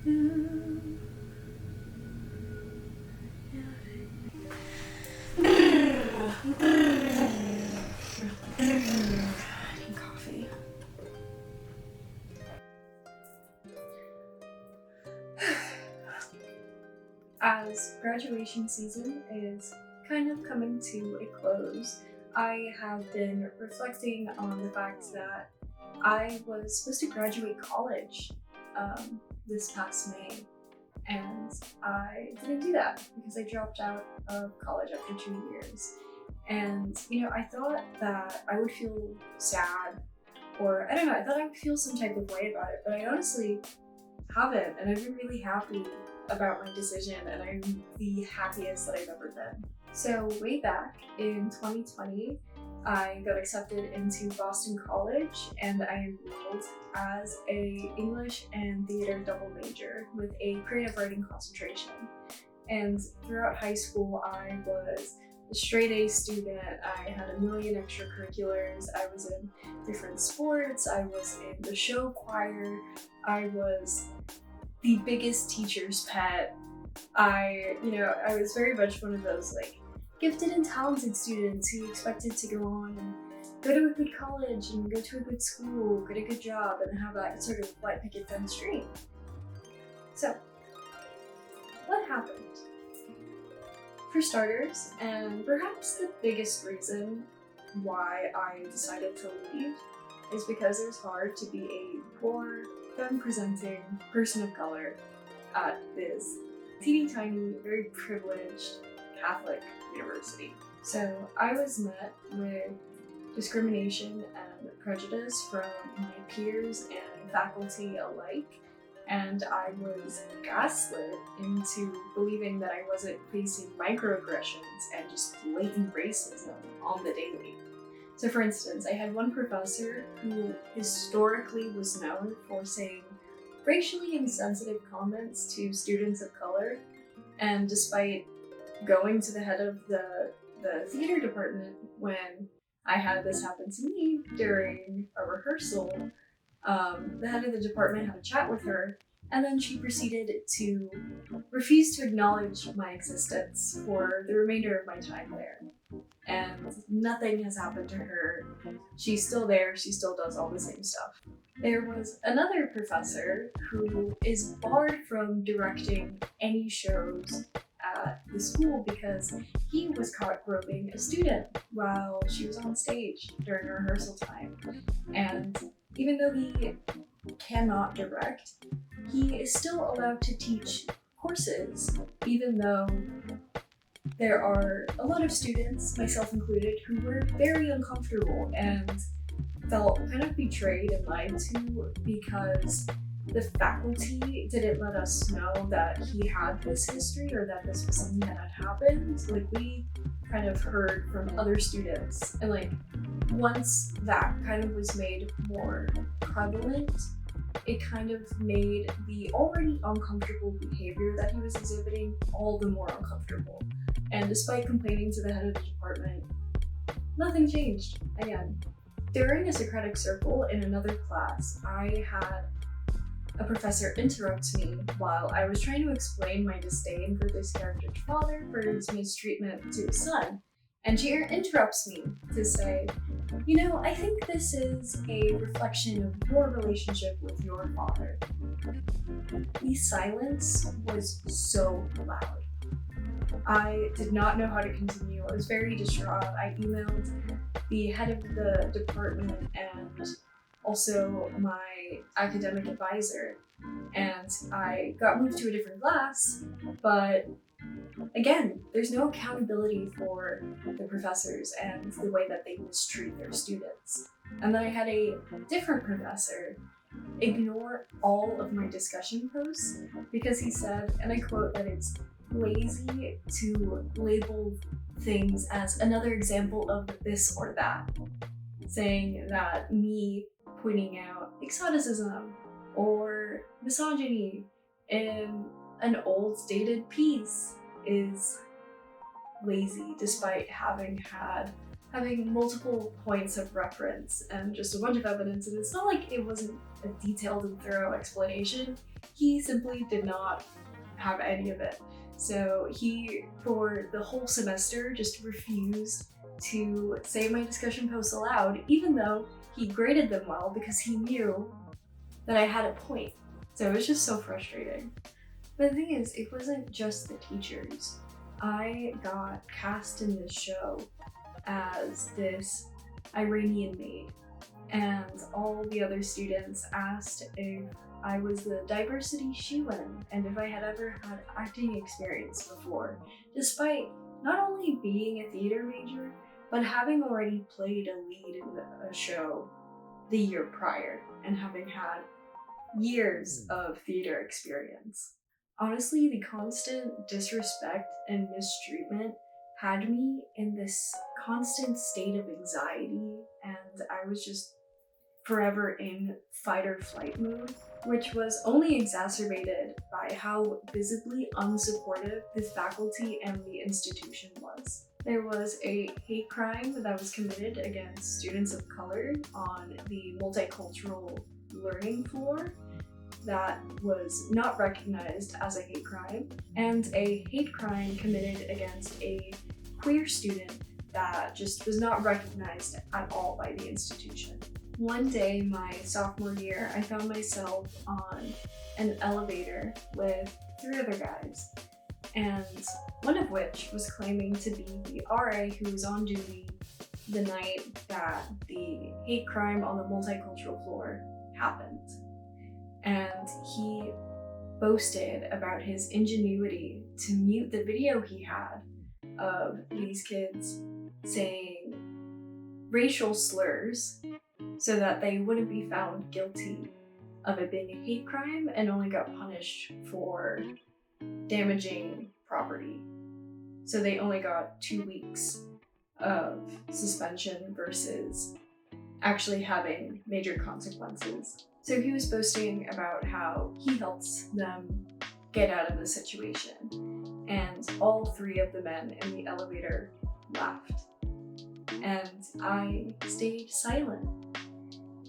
Coffee. As graduation season is kind of coming to a close, I have been reflecting on the fact that I was supposed to graduate college this past May, and I didn't do that because I dropped out of college after 2 years. And I thought that I would feel sad, or I don't know, I thought I would feel some type of way about it, but I honestly haven't, and I've been really happy about my decision, and I'm the happiest that I've ever been. So way back in 2020, I got accepted into Boston College, and I enrolled as a English and theater double major with a creative writing concentration. And throughout high school, I was a straight A student. I had a million extracurriculars. I was in different sports. I was in the show choir. I was the biggest teacher's pet. I was very much one of those gifted and talented students who expected to go on and go to a good college and go to a good school, get a good job, and have that sort of white picket fence dream. So, what happened? For starters, and perhaps the biggest reason why I decided to leave, is because it was hard to be a poor, femme-presenting person of color at this teeny tiny, very privileged Catholic university. So I was met with discrimination and prejudice from my peers and faculty alike, and I was gaslit into believing that I wasn't facing microaggressions and just blatant racism on the daily. So for instance, I had one professor who historically was known for saying racially insensitive comments to students of color, and despite going to the head of the theater department when I had this happen to me during a rehearsal, the head of the department had a chat with her, and then she proceeded to refuse to acknowledge my existence for the remainder of my time there. And nothing has happened to her. She's still there, she still does all the same stuff. There was another professor who is barred from directing any shows at the school because he was caught groping a student while she was on stage during rehearsal time. And even though he cannot direct, he is still allowed to teach courses, even though there are a lot of students, myself included, who were very uncomfortable and felt kind of betrayed and lied to because the faculty didn't let us know that he had this history or that this was something that had happened. We kind of heard from other students, and once that kind of was made more prevalent, it kind of made the already uncomfortable behavior that he was exhibiting all the more uncomfortable. And despite complaining to the head of the department, nothing changed again. During a Socratic circle in another class, I had a professor interrupt me while I was trying to explain my disdain for this character's father for his mistreatment to his son. And she interrupts me to say, I think this is a reflection of your relationship with your father. The silence was so loud. I did not know how to continue. I was very distraught. I emailed the head of the department and also my academic advisor, and I got moved to a different class, but again, there's no accountability for the professors and the way that they mistreat their students. And then I had a different professor ignore all of my discussion posts because he said, and I quote, that it's lazy to label things as another example of this or that, saying that me pointing out exoticism or misogyny in an old dated piece is lazy, despite having had having multiple points of reference and just a bunch of evidence. And it's not like it wasn't a detailed and thorough explanation. He simply did not have any of it. So he, for the whole semester, just refused to say my discussion posts aloud, even though he graded them well because he knew that I had a point. So it was just so frustrating. But the thing is, it wasn't just the teachers. I got cast in this show as this Iranian maid, and all the other students asked if I was the diversity shoo-in and if I had ever had acting experience before, despite not only being a theater major, but having already played a lead in a show the year prior and having had years of theater experience. Honestly, the constant disrespect and mistreatment had me in this constant state of anxiety, and I was just forever in fight or flight mode, which was only exacerbated by how visibly unsupportive the faculty and the institution was. There was a hate crime that was committed against students of color on the multicultural learning floor that was not recognized as a hate crime, and a hate crime committed against a queer student that just was not recognized at all by the institution. One day, my sophomore year, I found myself on an elevator with 3 other guys, and one of which was claiming to be the RA who was on duty the night that the hate crime on the multicultural floor happened. And he boasted about his ingenuity to mute the video he had of these kids saying racial slurs so that they wouldn't be found guilty of it being a hate crime and only got punished for damaging property. So they only got 2 weeks of suspension versus actually having major consequences. So he was boasting about how he helped them get out of the situation, and all 3 of the men in the elevator laughed. And I stayed silent,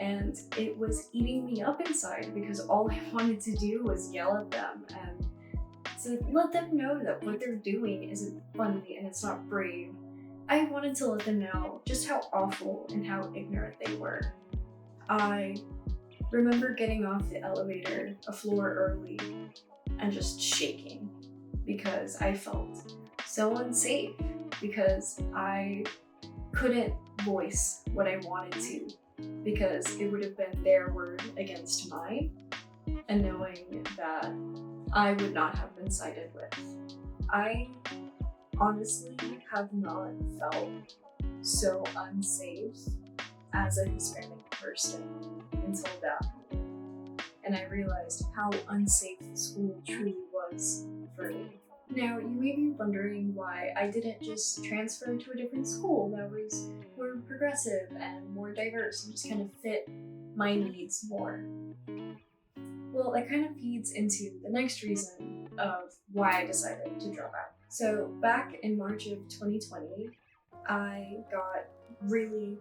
and it was eating me up inside because all I wanted to do was yell at them and to let them know that what they're doing isn't funny and it's not brave. I wanted to let them know just how awful and how ignorant they were. I remember getting off the elevator a floor early and just shaking because I felt so unsafe, because I couldn't voice what I wanted to because it would have been their word against mine, and knowing that I would not have been sided with. I honestly have not felt so unsafe as a Hispanic person until that moment, and I realized how unsafe the school truly was for me. Now, you may be wondering why I didn't just transfer to a different school that was more progressive and more diverse and just kind of fit my needs more. Well, that kind of feeds into the next reason of why I decided to drop out. So back in March of 2020, I got really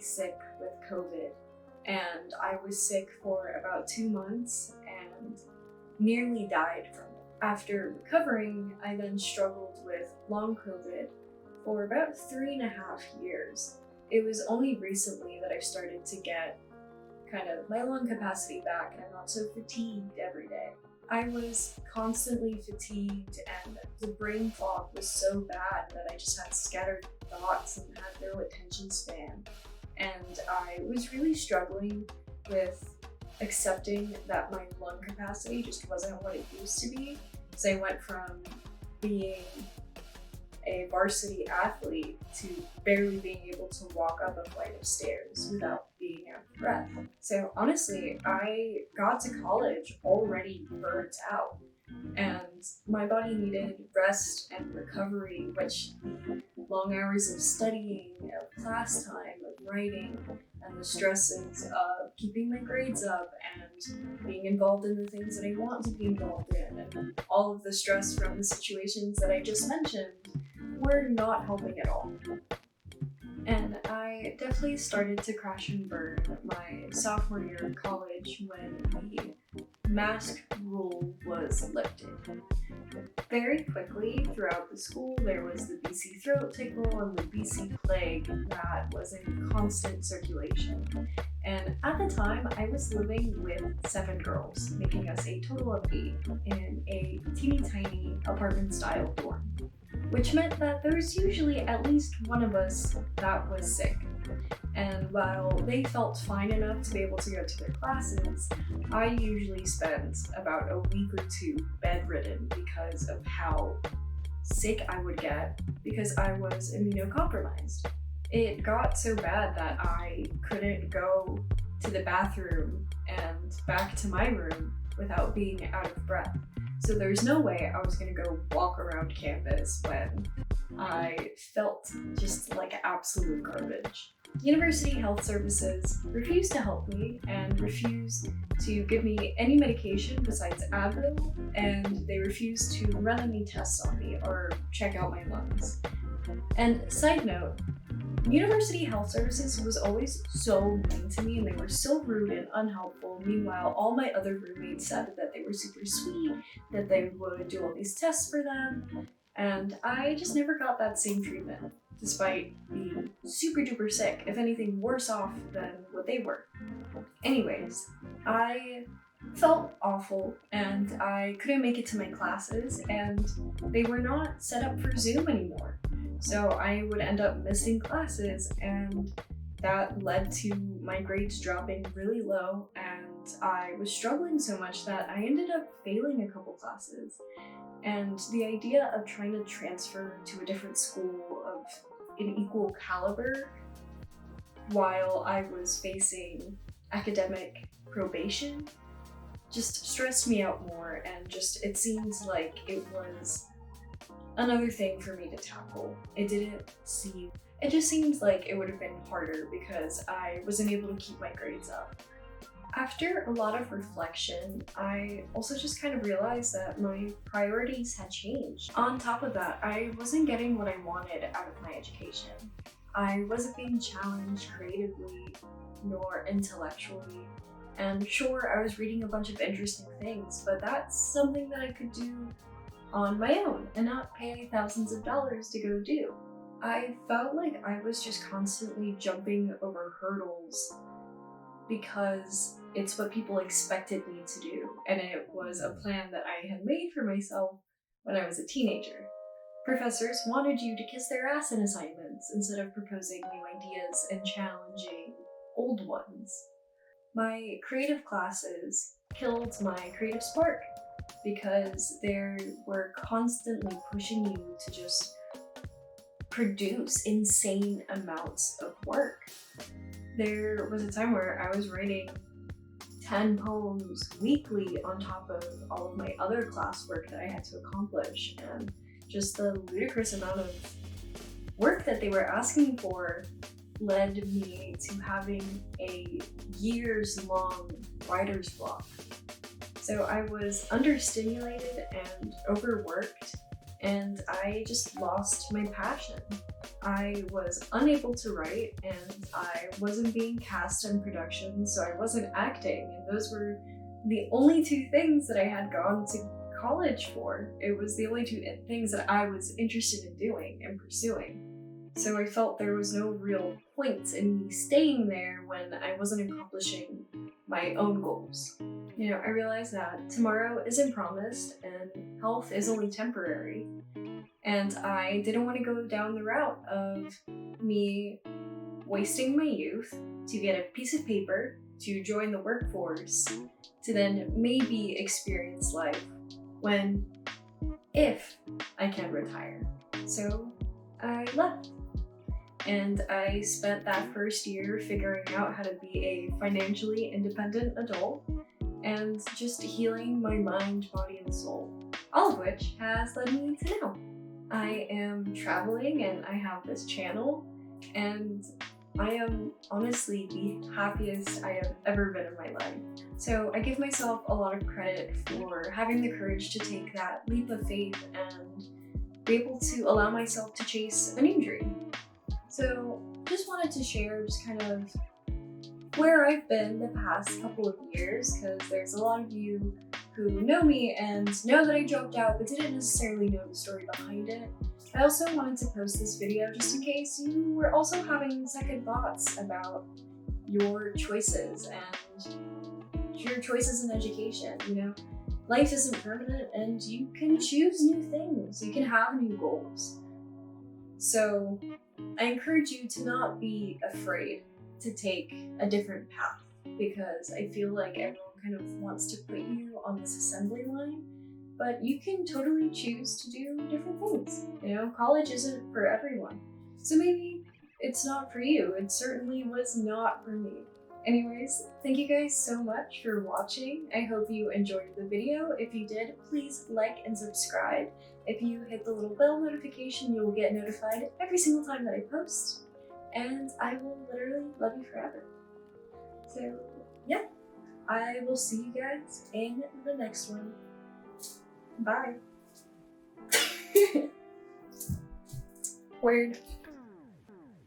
sick with COVID, and I was sick for about 2 months and nearly died from it. After recovering, I then struggled with long COVID for about 3.5 years. It was only recently that I started to get kind of my lung capacity back and I'm not so fatigued every day. I was constantly fatigued and the brain fog was so bad that I just had scattered thoughts and had no attention span. And I was really struggling with accepting that my lung capacity just wasn't what it used to be. So I went from being a varsity athlete to barely being able to walk up a flight of stairs without being out of breath. So honestly, I got to college already burnt out, and my body needed rest and recovery, which the long hours of studying, of class time, of writing, and the stresses of keeping my grades up and being involved in the things that I want to be involved in, and all of the stress from the situations that I just mentioned were not helping at all. And I definitely started to crash and burn my sophomore year of college when the mask rule was lifted. Very quickly throughout the school, there was the BC throat tickle and the BC plague that was in constant circulation. And at the time, I was living with 7 girls, making us a total of 8 in a teeny tiny apartment style dorm, which meant that there was usually at least one of us that was sick. And while they felt fine enough to be able to go to their classes, I usually spent about a week or two bedridden because of how sick I would get because I was immunocompromised. It got so bad that I couldn't go to the bathroom and back to my room without being out of breath. So there's no way I was gonna go walk around campus when I felt just like absolute garbage. University Health Services refused to help me and refused to give me any medication besides Advil, and they refused to run any tests on me or check out my lungs. And side note, University Health Services was always so mean to me and they were so rude and unhelpful. Meanwhile, all my other roommates said that they were super sweet, that they would do all these tests for them, and I just never got that same treatment, despite being super duper sick, if anything worse off than what they were. Anyways, I felt awful and I couldn't make it to my classes and they were not set up for Zoom anymore. So I would end up missing classes and that led to my grades dropping really low and I was struggling so much that I ended up failing a couple classes. And the idea of trying to transfer to a different school of an equal caliber while I was facing academic probation just stressed me out more and just it seemed like it was another thing for me to tackle. It just seemed like it would have been harder because I wasn't able to keep my grades up. After a lot of reflection, I also just kind of realized that my priorities had changed. On top of that, I wasn't getting what I wanted out of my education. I wasn't being challenged creatively nor intellectually. And sure, I was reading a bunch of interesting things, but that's something that I could do on my own and not pay thousands of dollars to go do. I felt like I was just constantly jumping over hurdles because it's what people expected me to do, and it was a plan that I had made for myself when I was a teenager. Professors wanted you to kiss their ass in assignments instead of proposing new ideas and challenging old ones. My creative classes killed my creative spark because they were constantly pushing you to just produce insane amounts of work. There was a time where I was writing 10 poems weekly on top of all of my other classwork that I had to accomplish, and just the ludicrous amount of work that they were asking for led me to having a years-long writer's block. So I was understimulated and overworked, and I just lost my passion. I was unable to write, and I wasn't being cast in productions, so I wasn't acting, and those were the only two things that I had gone to college for. It was the only two things that I was interested in doing and pursuing. So I felt there was no real point in me staying there when I wasn't accomplishing my own goals. I realized that tomorrow isn't promised and health is only temporary. And I didn't want to go down the route of me wasting my youth to get a piece of paper to join the workforce to then maybe experience life if I can retire. So I left. And I spent that first year figuring out how to be a financially independent adult and just healing my mind, body, and soul. All of which has led me to now. I am traveling and I have this channel, and I am honestly the happiest I have ever been in my life. So I give myself a lot of credit for having the courage to take that leap of faith and be able to allow myself to chase a new dream. So just wanted to share just kind of where I've been the past couple of years, because there's a lot of you who know me and know that I dropped out but didn't necessarily know the story behind it. I also wanted to post this video just in case you were also having second thoughts about your choices and your choices in education. You know, life isn't permanent and you can choose new things, you can have new goals. So I encourage you to not be afraid to take a different path, because I feel like everyone kind of wants to put you on this assembly line, but you can totally choose to do different things. You know, college isn't for everyone. So maybe it's not for you. It certainly was not for me. Anyways, thank you guys so much for watching. I hope you enjoyed the video. If you did, please like and subscribe. If you hit the little bell notification, you will get notified every single time that I post. And I will literally love you forever. So yeah, I will see you guys in the next one. Bye. Word.